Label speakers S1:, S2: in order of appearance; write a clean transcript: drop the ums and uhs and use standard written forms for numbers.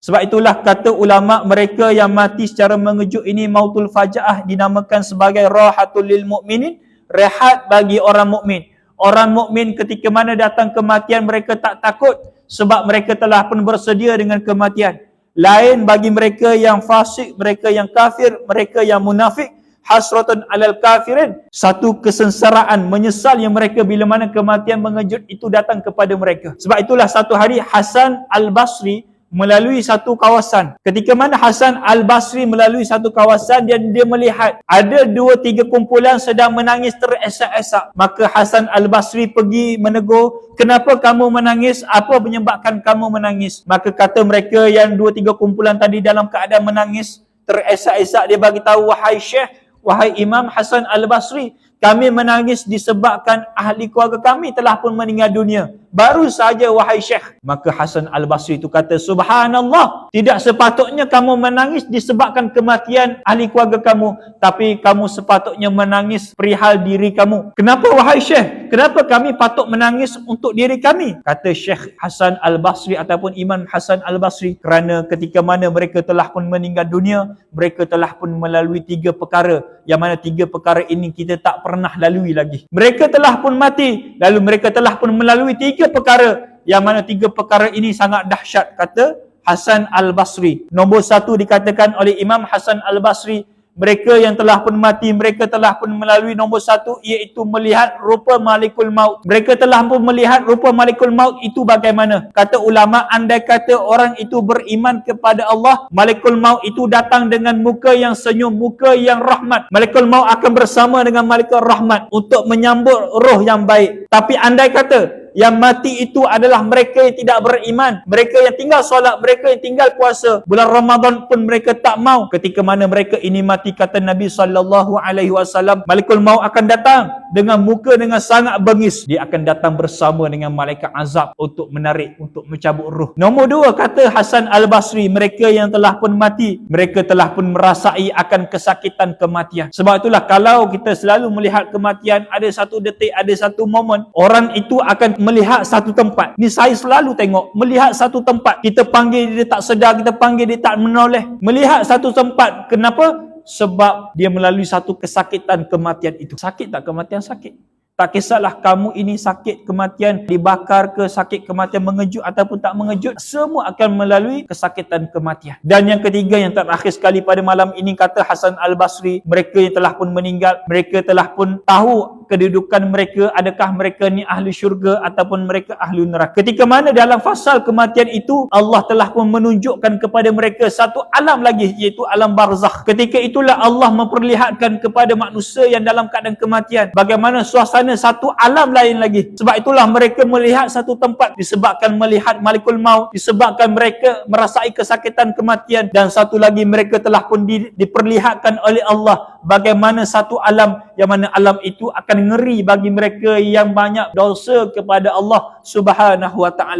S1: Sebab itulah kata ulama, mereka yang mati secara mengejut ini mautul fajaah dinamakan sebagai rahatul lil mukminin, rehat bagi orang mukmin. Orang mukmin ketika mana datang kematian mereka tak takut sebab mereka telah pun bersedia dengan kematian. Lain bagi mereka yang fasik, mereka yang kafir, mereka yang munafik, hasratun alal kafirin, satu kesengsaraan, menyesal yang mereka bila mana kematian mengejut itu datang kepada mereka. Sebab itulah satu hari Hasan Al-Basri melalui satu kawasan. Ketika mana Hasan Al-Basri melalui satu kawasan, dia melihat ada 2-3 kumpulan sedang menangis teresak-esak. Maka Hasan Al-Basri pergi menegur, kenapa kamu menangis? Apa menyebabkan kamu menangis? Maka kata mereka yang 2-3 kumpulan tadi dalam keadaan menangis teresak-esak, dia bagi tahu, wahai Syekh, wahai Imam Hasan Al-Basri, kami menangis disebabkan ahli keluarga kami telah pun meninggal dunia. Baru saja wahai Syekh. Maka Hasan Al-Basri itu kata, subhanallah, tidak sepatutnya kamu menangis disebabkan kematian ahli keluarga kamu, tapi kamu sepatutnya menangis perihal diri kamu. Kenapa wahai Syekh? Kenapa kami patut menangis untuk diri kami? Kata Syekh Hasan Al-Basri ataupun Imam Hasan Al-Basri, kerana ketika mana mereka telah pun meninggal dunia, mereka telah pun melalui 3 perkara, yang mana 3 perkara ini kita tak pernah lalui lagi. Mereka telah pun mati, lalu mereka telah pun melalui 3 perkara, yang mana 3 perkara ini sangat dahsyat, kata Hasan Al-Basri. Nombor 1 dikatakan oleh Imam Hasan Al-Basri, mereka yang telah pun mati, mereka telah pun melalui nombor 1, iaitu melihat rupa Malikul Maut. Mereka telah pun melihat rupa Malikul Maut itu bagaimana. Kata ulama, andai kata orang itu beriman kepada Allah, Malikul Maut itu datang dengan muka yang senyum, muka yang rahmat. Malikul Maut akan bersama dengan Malikul Rahmat untuk menyambut roh yang baik. Tapi andai kata yang mati itu adalah mereka yang tidak beriman, mereka yang tinggal solat, mereka yang tinggal puasa, bulan Ramadan pun mereka tak mau. Ketika mana mereka ini mati, kata Nabi SAW, Malikul Maut akan datang dengan muka dengan sangat bengis. Dia akan datang bersama dengan malaikat azab untuk menarik, untuk mencabut roh. Nombor 2, kata Hasan Al-Basri, mereka yang telah pun mati, mereka telah pun merasai akan kesakitan kematian. Sebab itulah kalau kita selalu melihat kematian, ada satu detik, ada satu momen, orang itu akan melihat satu tempat. Ni saya selalu tengok, melihat satu tempat, kita panggil dia tak sedar, kita panggil dia tak menoleh. Melihat satu tempat, kenapa? Sebab dia melalui satu kesakitan kematian itu. Sakit tak kematian? Sakit. Tak kisahlah kamu ini sakit kematian, dibakar ke, sakit kematian mengejut ataupun tak mengejut, semua akan melalui kesakitan kematian. Dan yang ketiga, yang terakhir sekali pada malam ini, kata Hasan Al-Basri, mereka yang telah pun meninggal, mereka telah pun tahu kedudukan mereka, adakah mereka ni ahli syurga ataupun mereka ahli neraka. Ketika mana dalam fasal kematian itu, Allah telah pun menunjukkan kepada mereka satu alam lagi, iaitu alam barzakh. Ketika itulah Allah memperlihatkan kepada manusia yang dalam keadaan kematian, bagaimana suasana satu alam lain lagi. Sebab itulah mereka melihat satu tempat, disebabkan melihat Malikul Maut, disebabkan mereka merasai kesakitan kematian, dan satu lagi mereka telah pun diperlihatkan oleh Allah bagaimana satu alam, yang mana alam itu akan ngeri bagi mereka yang banyak dosa kepada Allah Subhanahu wa ta'ala.